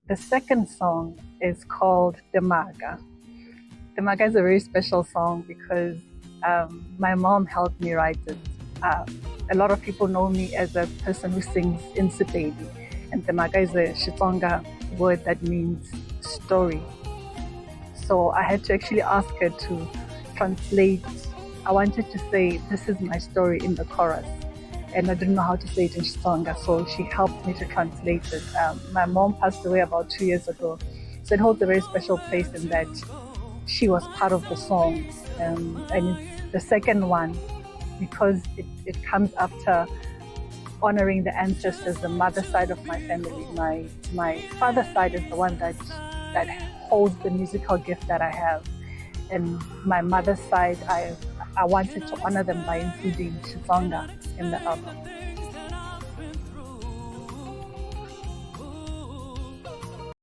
The second song is called Timhaka. Timhaka is a very special song because my mom helped me write it. Uh, a lot of people know me as a person who sings Ntshikiwane, and Timhaka is a Xitsonga word that means story. So I had to actually ask her to translate. I wanted to say, "This is my story" in the chorus, and I didn't know how to say it in Xitsonga, so she helped me to translate it. My mom passed away about 2 years ago, so it holds a very special place in that she was part of the song. And it's the second one because it comes after honoring the ancestors, the mother side of my family. My father's side is the one that holds the musical gift that I have. And my mother's side, I wanted to honor them by including Xitsonga in the album.